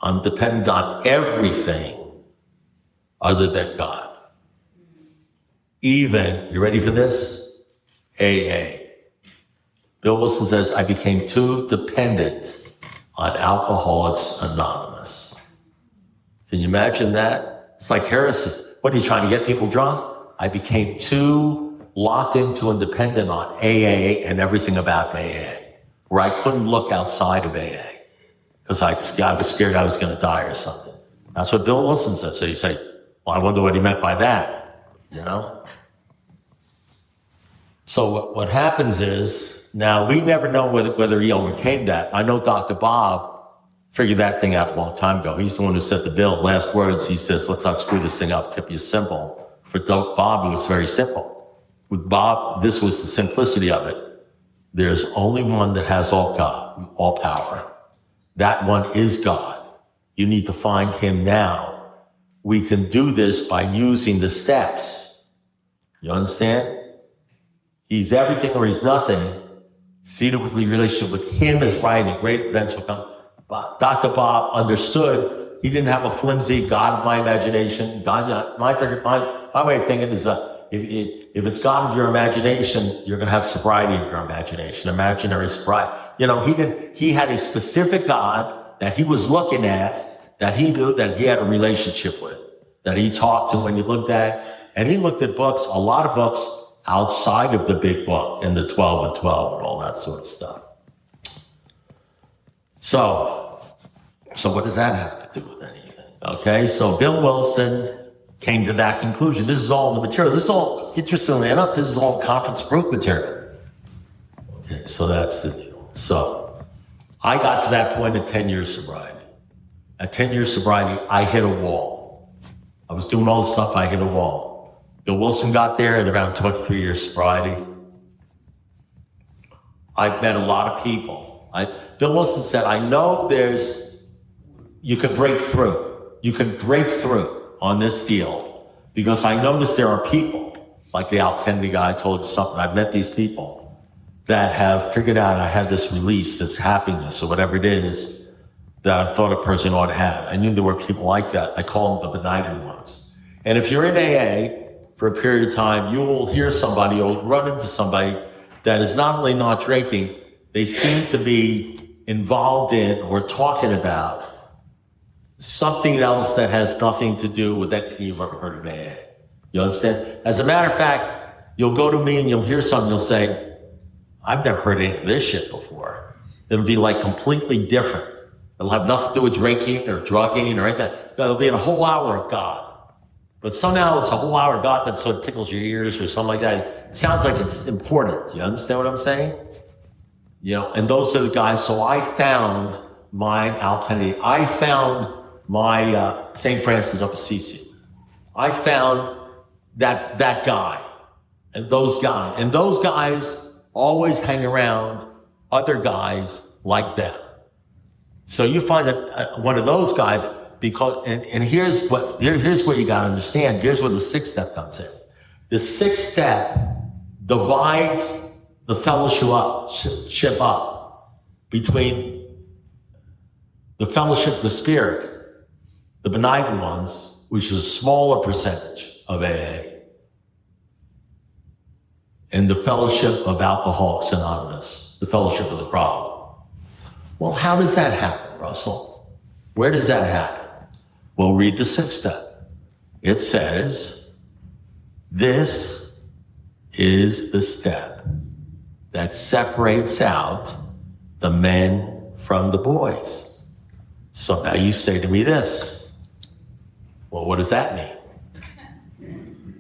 I'm dependent on everything other than God. Even, you ready for this? AA. Bill Wilson says, I became too dependent on Alcoholics Anonymous. Can you imagine that? It's like heresy. What, are you trying to get people drunk? I became too locked into and dependent on AA and everything about AA, where I couldn't look outside of AA because I was scared I was going to die or something. That's what Bill Wilson said. So you say, well, I wonder what he meant by that, So what happens is, now we never know whether he overcame that. I know Dr. Bob figured that thing out a long time ago. He's the one who set the bill. Last words, he says, let's not screw this thing up, keep it simple. For Bob, it was very simple. With Bob, this was the simplicity of it. There's only one that has all power. That one is God. You need to find him now. We can do this by using the steps. You understand? He's everything or he's nothing. See the relationship with him is right and great events will come. But Dr. Bob understood he didn't have a flimsy God of my imagination. My way of thinking is if it's God of your imagination, you're going to have sobriety of your imagination, imaginary sobriety. He had a specific God that he was looking at, that he knew that he had a relationship with, that he talked to when he looked at. And he looked at books, a lot of books, outside of the big book and the 12 and 12 and all that sort of stuff. So what does that have to do with anything? Okay, so Bill Wilson came to that conclusion. This is all the material. This is all, interestingly enough, this is all conference proof material. Okay, so that's the deal. So I got to that point at 10 years sobriety. At 10 years sobriety, I hit a wall. I was doing all this stuff, I hit a wall. Bill Wilson got there at around 23 years sobriety. I've met a lot of people. Bill Wilson said, I know you can break through. You can break through on this deal because I noticed there are people, like the Al Kennedy guy I told you something. I've met these people that have figured out I have this release, this happiness or whatever it is that I thought a person ought to have. I knew there were people like that. I call them the benighted ones. And if you're in AA for a period of time, you will hear somebody, you'll run into somebody that is not only not drinking, they seem to be involved in or talking about something else that has nothing to do with anything you've ever heard of AA. You understand? As a matter of fact, you'll go to me and you'll hear something, you'll say, I've never heard any of this shit before. It'll be like completely different. It'll have nothing to do with drinking or drugging or anything. It'll be in a whole hour of God. But somehow it's a whole hour of God that sort of tickles your ears or something like that. It sounds like it's important. You understand what I'm saying? And those are the guys. So I found my Al Kennedy. I found my St. Francis of Assisi. I found that guy and those guys. And those guys always hang around other guys like them. So you find that one of those guys, because and here's what you got to understand. Here's where the sixth step comes in. The sixth step divides the fellowship up between the fellowship, the spirit, the benighted ones, which is a smaller percentage of AA, and the fellowship of Alcoholics Anonymous, the fellowship of the problem. Well, how does that happen, Russell? Where does that happen? Well, read the sixth step. It says, this is the step that separates out the men from the boys. So now you say to me this, well, what does that mean?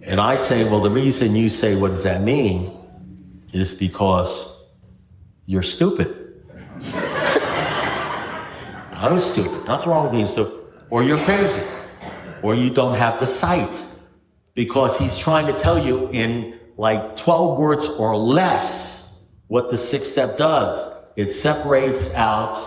And I say, well, the reason you say, what does that mean, is because you're stupid. I'm stupid. Nothing wrong with being stupid. Or you're crazy. Or you don't have the sight. Because he's trying to tell you in like 12 words or less what the sixth step does. It separates out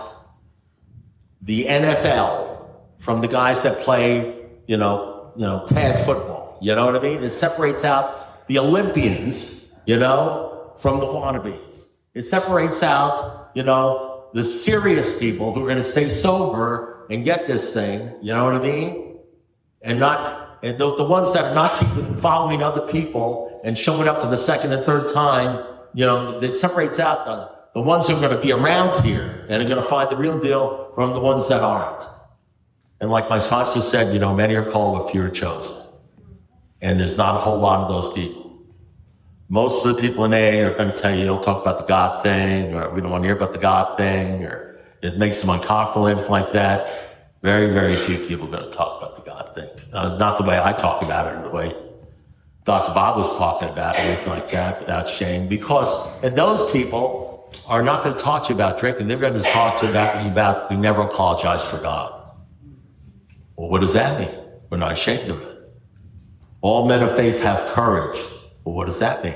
the NFL from the guys that play, tag football. You know what I mean? It separates out the Olympians, from the wannabes. It separates out, the serious people who are going to stay sober and get this thing, you know what I mean? And the ones that are not following other people and showing up for the second and third time, it separates out the ones who are going to be around here and are going to find the real deal from the ones that aren't. And like my sponsor said, many are called, but few are chosen. And there's not a whole lot of those people. Most of the people in AA are going to tell you, don't talk about the God thing, or we don't want to hear about the God thing, or it makes them uncomfortable, anything like that. Very, very few people are going to talk about the God thing. Not the way I talk about it, or the way Dr. Bob was talking about it, anything like that, without shame. And those people are not going to talk to you about drinking. They're going to talk to you about we never apologize for God. Well, what does that mean? We're not ashamed of it. All men of faith have courage. Well, what does that mean?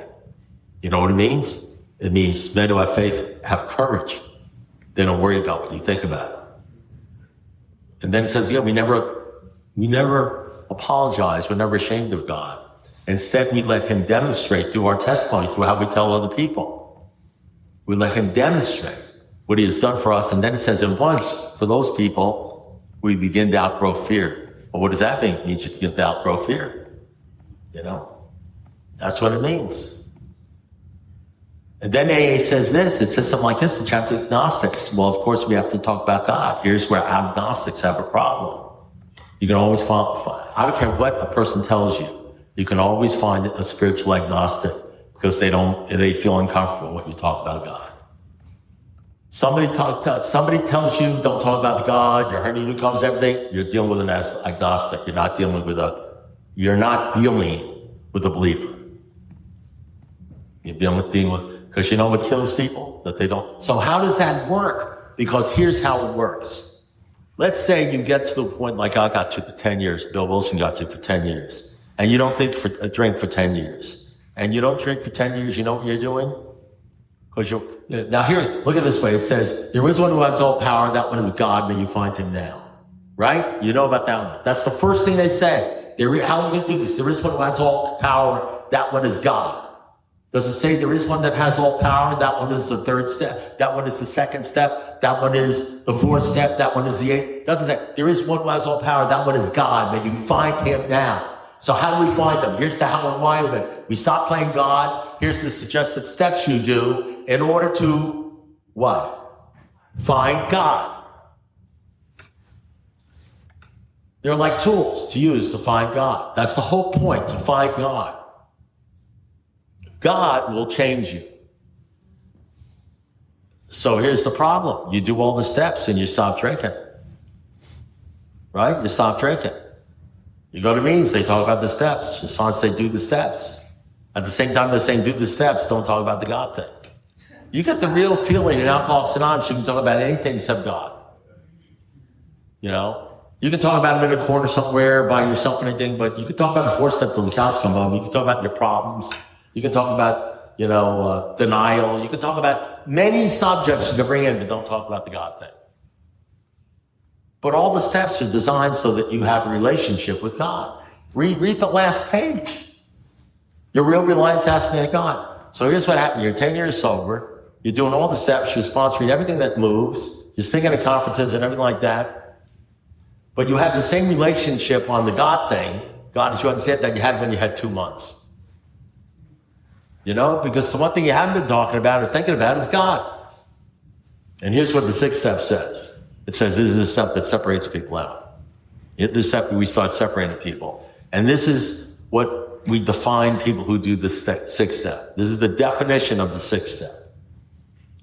You know what it means? It means men who have faith have courage. They don't worry about what you think about it. And then it says, we never apologize. We're never ashamed of God. Instead, we let him demonstrate through our testimony, through how we tell other people. We let him demonstrate what he has done for us. And then it says, and once, for those people, we begin to outgrow fear. Well, what does that mean? It means you begin to outgrow fear. That's what it means. And then AA says this. It says something like this in chapter Agnostics. Well, of course, we have to talk about God. Here's where agnostics have a problem. You can always find, I don't care what a person tells you, you can always find a spiritual agnostic because they feel uncomfortable when you talk about God. Somebody tells you don't talk about God, your hernia comes, everything, you're dealing with an agnostic. You're not dealing with a believer. You're dealing with, because you know what kills people? That they don't. So how does that work? Because here's how it works. Let's say you get to the point like I got to for 10 years, Bill Wilson got to for 10 years, and you don't drink for 10 years. And you don't drink for 10 years, you know what you're doing? Now here, look at it this way. It says, there is one who has all power, that one is God, may you find him now. Right? You know about that one. That's the first thing they say. How are we going to do this? There is one who has all power, that one is God. Does it say there is one that has all power? That one is the third step. That one is the second step. That one is the fourth step. That one is the eighth. Doesn't say there is one who has all power. That one is God. May you find him now. So how do we find them? Here's the how and why of it. We stop playing God. Here's the suggested steps you do in order to what? Find God. They're like tools to use to find God. That's the whole point, to find God. God will change you. So here's the problem. You do all the steps and you stop drinking. Right? You stop drinking. You go to meetings, they talk about the steps. Response, say, do the steps. At the same time, they're saying, do the steps, don't talk about the God thing. You get the real feeling in Alcoholics Anonymous, you can talk about anything except God. You can talk about them in a corner somewhere by yourself and anything, but you can talk about the fourth step till the cows come home. You can talk about your problems. You can talk about, denial. You can talk about many subjects you can bring in, but don't talk about the God thing. But all the steps are designed so that you have a relationship with God. Read the last page. Your real reliance has to be on God. So here's what happened. You're 10 years sober. You're doing all the steps. You're sponsoring everything that moves. You're speaking at conferences and everything like that. But you have the same relationship on the God thing, God, as you understand, that you had when you had 2 months. Because the one thing you haven't been talking about or thinking about is God. And here's what the sixth step says. It says this is the step that separates people out. This step we start separating people. And this is what we define people who do the sixth step. This is the definition of the sixth step.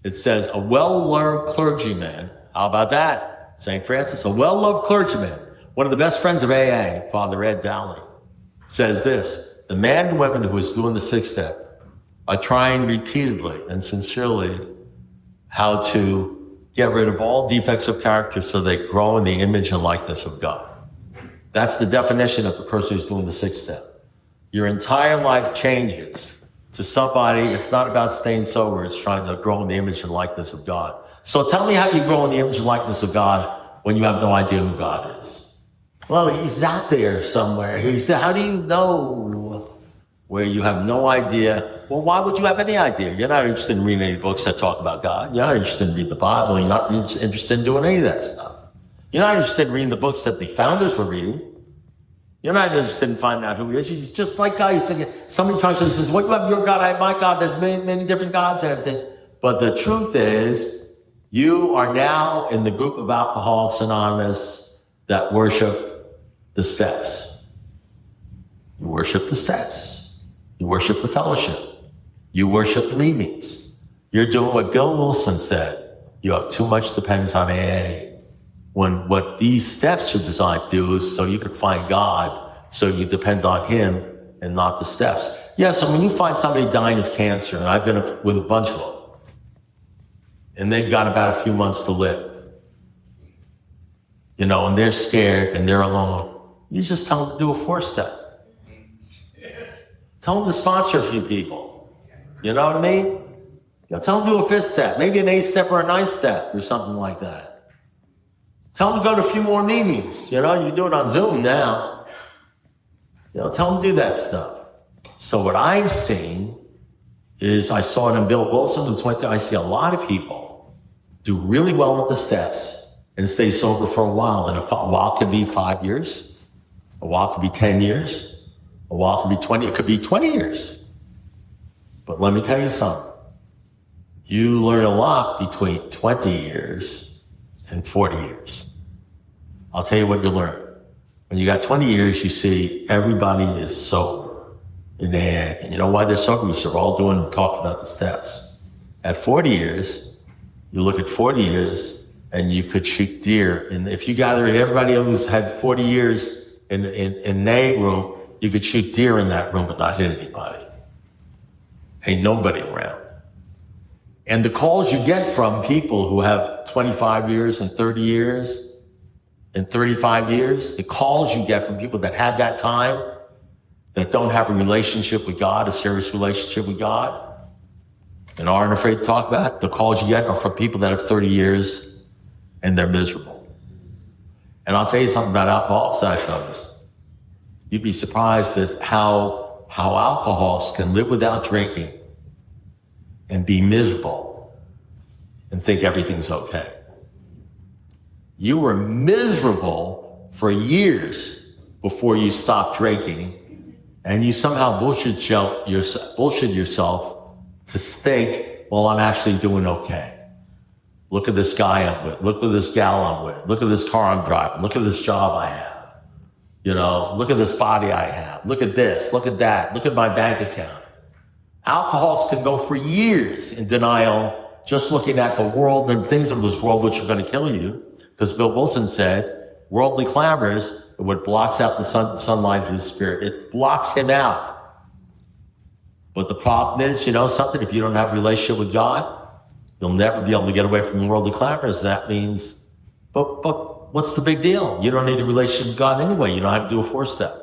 It says, a well-learned clergyman, how about that? St. Francis, a well-loved clergyman, one of the best friends of AA, Father Ed Dowling, says this: the man and women who is doing the sixth step are trying repeatedly and sincerely how to get rid of all defects of character so they grow in the image and likeness of God. That's the definition of the person who's doing the sixth step. Your entire life changes to somebody. It's not about staying sober. It's trying to grow in the image and likeness of God. So tell me how you grow in the image and likeness of God when you have no idea who God is. Well, he's out there somewhere. How do you know where you have no idea? Well, why would you have any idea? You're not interested in reading any books that talk about God. You're not interested in reading the Bible. You're not interested in doing any of that stuff. You're not interested in reading the books that the founders were reading. You're not interested in finding out who he is. He's just like God. Somebody tries to say, "What you have your God, I have my God." There's many different gods and everything. But the truth is, you are now in the group of Alcoholics Anonymous that worship the steps. You worship the steps. You worship the fellowship. You worship the meetings. You're doing what Bill Wilson said. You have too much dependence on AA. When what these steps are designed to do is so you can find God, so you depend on him and not the steps. Yeah, so when you find somebody dying of cancer, and I've been with a bunch of them, and they've got about a few months to live, and they're scared and they're alone, you just tell them to do a 4-step. Tell them to sponsor a few people. You know what I mean? Tell them to do a 5th step, maybe an 8th step or a 9th step or something like that. Tell them to go to a few more meetings. You do it on Zoom now. Tell them to do that stuff. So what I've seen is, I saw it in Bill Wilson, who's went there. I see a lot of people do really well with the steps and stay sober for a while. And a while could be 5 years. A while could be 10 years. A while could be 20. It could be 20 years. But let me tell you something. You learn a lot between 20 years and 40 years. I'll tell you what you learn. When you got 20 years, you see everybody is sober in the end. And you know why they're sober? Because they're all talking about the steps. At 40 years, you look at 40 years and you could shoot deer. And if you gather everybody who's had 40 years in an A room, you could shoot deer in that room and not hit anybody. Ain't nobody around. And the calls you get from people who have 25 years and 30 years and 35 years, the calls you get from people that have that time, that don't have a relationship with God, a serious relationship with God, and aren't afraid to talk about it, the calls you get are from people that have 30 years and they're miserable. And I'll tell you something about alcoholics that I've noticed. You'd be surprised at how alcoholics can live without drinking and be miserable and think everything's okay. You were miserable for years before you stopped drinking, and you somehow bullshit yourself to think, well, I'm actually doing okay. Look at this guy I'm with. Look at this gal I'm with. Look at this car I'm driving. Look at this job I have. Look at this body I have. Look at this. Look at that. Look at my bank account. Alcoholics can go for years in denial, just looking at the world and things of this world which are going to kill you. Because Bill Wilson said, worldly clamors, what blocks out the sunlight of his spirit, it blocks him out. But the problem is, something, if you don't have a relationship with God, you'll never be able to get away from the worldly clamors. That means, but what's the big deal? You don't need a relationship with God anyway. You don't have to do a 4-step.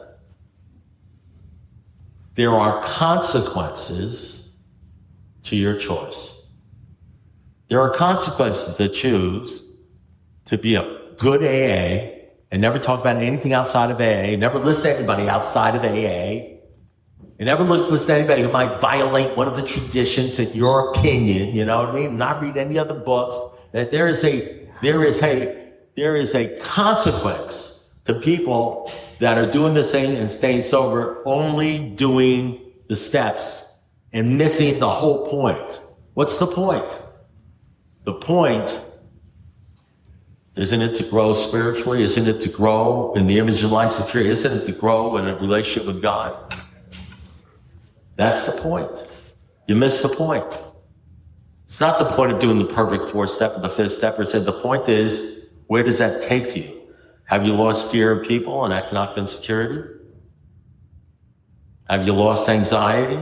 There are consequences to your choice. There are consequences to choose to be a good AA and never talk about anything outside of AA, never listen to anybody outside of AA, and never listen to anybody who might violate one of the traditions in your opinion, you know what I mean? Not read any other books. That there is a consequence to people that are doing this thing and staying sober, only doing the steps and missing the whole point. What's the point? The point, isn't it to grow spiritually? Isn't it to grow in the image and likeness of Christ? Isn't it to grow in a relationship with God? That's the point. You miss the point. It's not the point of doing the perfect fourth step or the fifth step. Or said the point is, where does that take you? Have you lost fear of people and economic insecurity? Have you lost anxiety?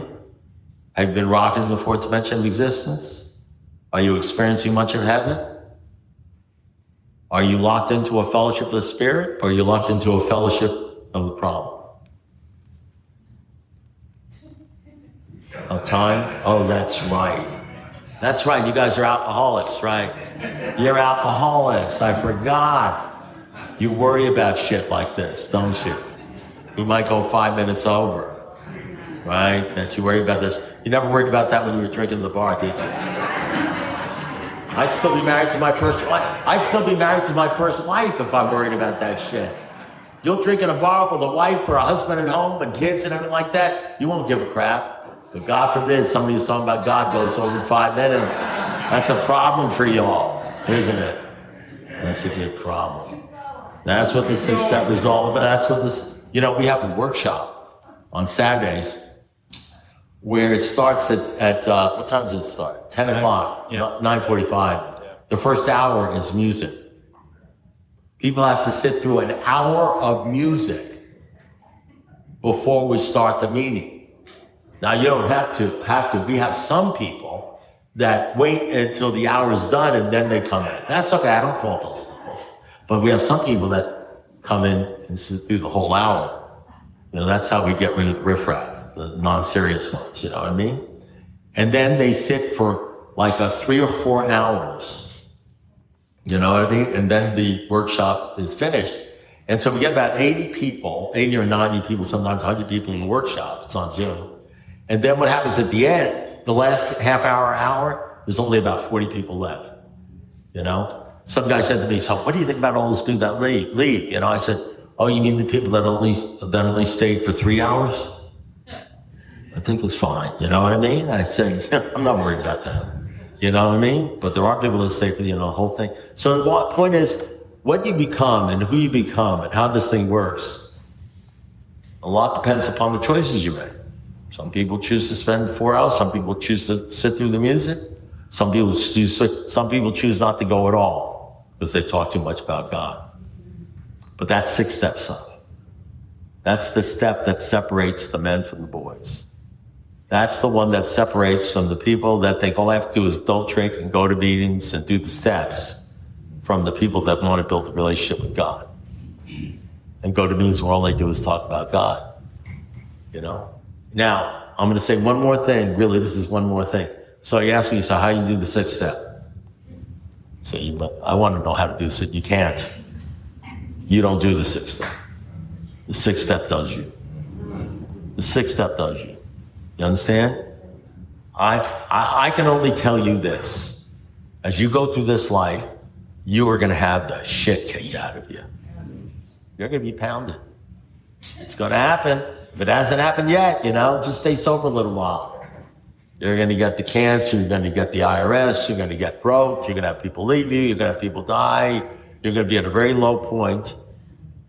Have you been rocking in the fourth dimension of existence? Are you experiencing much of heaven? Are you locked into a fellowship of the spirit, or are you locked into a fellowship of the problem? Of time? Oh, that's right. That's right. You guys are alcoholics, right? You're alcoholics. I forgot. You worry about shit like this, don't you? We might go 5 minutes over, right? That you worry about this. You never worried about that when you were drinking at the bar, did you? I'd still be married to my first wife. I'd still be married to my first wife if I'm worried about that shit. You'll drink in a bar with a wife or a husband at home and kids and everything like that, you won't give a crap. But God forbid somebody who's talking about God goes over 5 minutes. That's a problem for y'all, isn't it? That's a big problem. That's what the sixth step is all about. That's what this, we have a workshop on Saturdays where it starts at what time does it start? 10 o'clock, 9:45. The first hour is music. People have to sit through an hour of music before we start the meeting. Now, you don't have to. We have some people that wait until the hour is done and then they come in. That's okay. I don't fault those people. But we have some people that come in and sit through the whole hour. That's how we get rid of the riffraff, the non-serious ones, you know what I mean? And then they sit for like 3 or 4 hours, you know what I mean? And then the workshop is finished. And so we get about 80 people, 80 or 90 people, sometimes 100 people in the workshop. It's on Zoom. And then what happens at the end, the last half hour, there's only about 40 people left, Some guy said to me, so what do you think about all those people that leave? I said, oh, you mean the people that only stayed for 3 hours? I think it's fine, you know what I mean? I said, I'm not worried about that, you know what I mean? But there are people that stay for the whole thing. So the point is, what you become and who you become and how this thing works, a lot depends upon the choices you make. Some people choose to spend 4 hours. Some people choose to sit through the music. Some people choose not to go at all because they talk too much about God. But that's 6 steps up. That's the step that separates the men from the boys. That's the one that separates from the people that think all I have to do is don't drink and go to meetings and do the steps, from the people that want to build a relationship with God and go to meetings where all they do is talk about God. Now, I'm going to say one more thing. Really, this is one more thing. So you ask me, so how you do the 6th step? So I want to know how to do this. You can't. You don't do the 6th step. The 6th step does you. The 6th step does you. You understand? I can only tell you this. As you go through this life, you are going to have the shit kicked out of you. You're going to be pounded. It's going to happen. If it hasn't happened yet, just stay sober a little while. You're going to get the cancer, you're going to get the IRS, you're going to get broke, you're going to have people leave you, you're going to have people die, you're going to be at a very low point,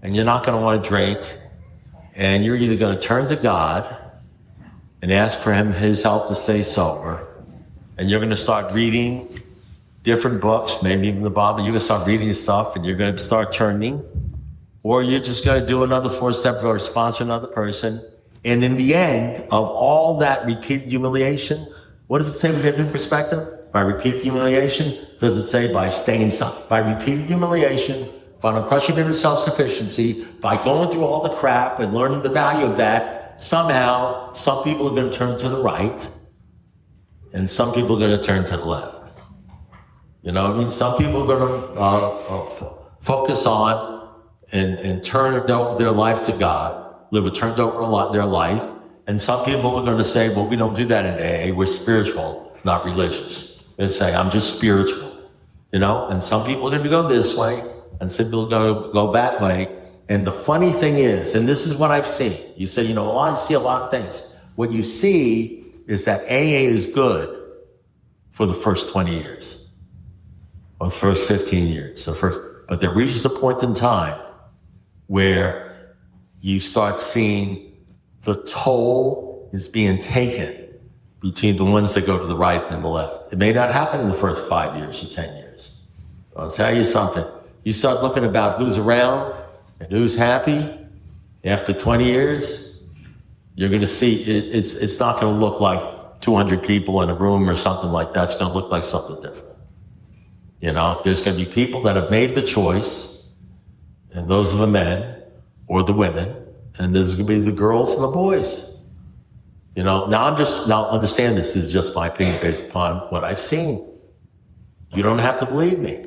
and you're not going to want to drink, and you're either going to turn to God and ask for his help to stay sober, and you're going to start reading different books, maybe even the Bible. You're going to start reading stuff, and you're going to start turning. Or you're just going to do another 4 step or sponsor another person. And in the end of all that repeated humiliation, what does it say we get new perspective? By repeated humiliation? Does it say by staying by repeated humiliation, by crushing into self-sufficiency, by going through all the crap and learning the value of that, somehow some people are going to turn to the right and some people are going to turn to the left. Some people are going to focus on and turn their life to God, live a turned over their life. And some people are going to say, well, we don't do that in AA. We're spiritual, not religious. They say, I'm just spiritual, And some people are going to go this way, and some people are going to go that way. And the funny thing is, and this is what I've seen. You say, I see a lot of things. What you see is that AA is good for the first 20 years, or the first 15 years, but there reaches a point in time where you start seeing the toll is being taken between the ones that go to the right and the left. It may not happen in the first 5 years or 10 years. I'll tell you something. You start looking about who's around and who's happy after 20 years, you're going to see it's not going to look like 200 people in a room or something like that. It's going to look like something different. You know, there's going to be people that have made the choice, and those are the men or the women, and there's going to be the girls and the boys. You know, now understand this is just my opinion based upon what I've seen. You don't have to believe me.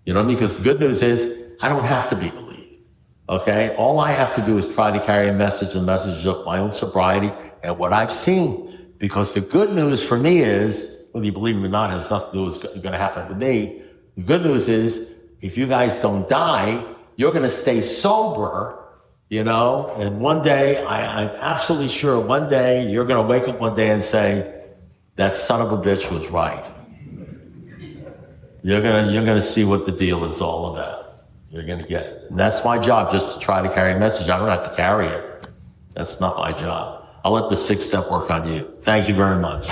You know, because the good news is I don't have to be believed. Okay? All I have to do is try to carry a message of my own sobriety and what I've seen. Because the good news for me is, whether you believe me or not, has nothing to do with what's going to happen to me. The good news is, if you guys don't die, you're going to stay sober, you know, and one day, I'm absolutely sure one day you're going to wake up one day and say, that son of a bitch was right. You're gonna see what the deal is all about. You're gonna get it. And that's my job, just to try to carry a message. I don't have to carry it. That's not my job. I'll let the 6-step work on you. Thank you very much.